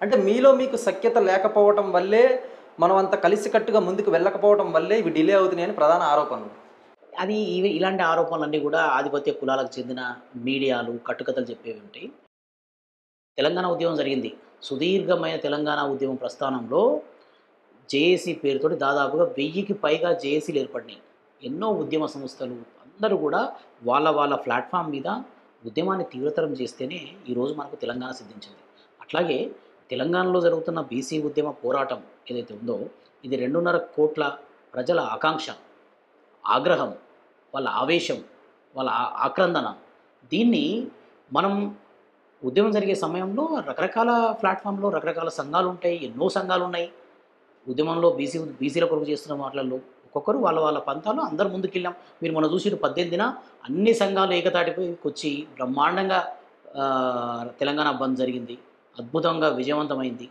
అంటే మీలో మీకు సఖ్యత లేకపోవటం వల్లే, మనం అంత కలిసికట్టుగా ముందుకు వెళ్ళకపోవటం వల్లే ఇవి డిలే అవుతున్నాయని ప్రధాన ఆరోపణలు. అది ఇలాంటి ఆరోపణలన్నీ గూడా ఆధిపత్య కులాలకు చెందిన మీడియాలు కట్టుకథలు చెప్పేవి ఉంటాయి. తెలంగాణ ఉద్యమం జరిగింది. సుదీర్ఘమైన తెలంగాణ ఉద్యమం ప్రస్థానంలో జేఏసీ పేరుతోటి దాదాపుగా 1000కి పైగా జేఏసీలు ఏర్పడినాయి. ఎన్నో ఉద్యమ సంస్థలు అందరూ గూడా వాళ్ళ ప్లాట్‌ఫామ్ మీద ఉద్యమాన్ని తీవ్రతరం చేస్తేనే ఈరోజు మనకు తెలంగాణ సిద్ధించింది. అట్లాగే తెలంగాణలో జరుగుతున్న బీసీ ఉద్యమ పోరాటం ఏదైతే ఉందో, ఇది 2.5 కోట్ల ప్రజల ఆకాంక్ష, ఆగ్రహం, వాళ్ళ ఆవేశం, వాళ్ళ ఆక్రందన. దీన్ని మనం ఉద్యమం జరిగే సమయంలో రకరకాల ప్లాట్‌ఫామ్‌లో రకరకాల సంఘాలుంటాయి. ఎన్నో సంఘాలున్నాయి. ఉద్యమంలో బీసీల కొరకు చేస్తున్న వాటిలలో ఒక్కొక్కరు వాళ్ళ పంథాలో అందరూ ముందుకెళ్ళాం. మీరు మొన్న చూసిర్రు 18న అన్ని సంఘాలు ఏకతాటిపైకొచ్చి బ్రహ్మాండంగా తెలంగాణ బంద్ జరిగింది. అద్భుతంగా విజయవంతమైంది.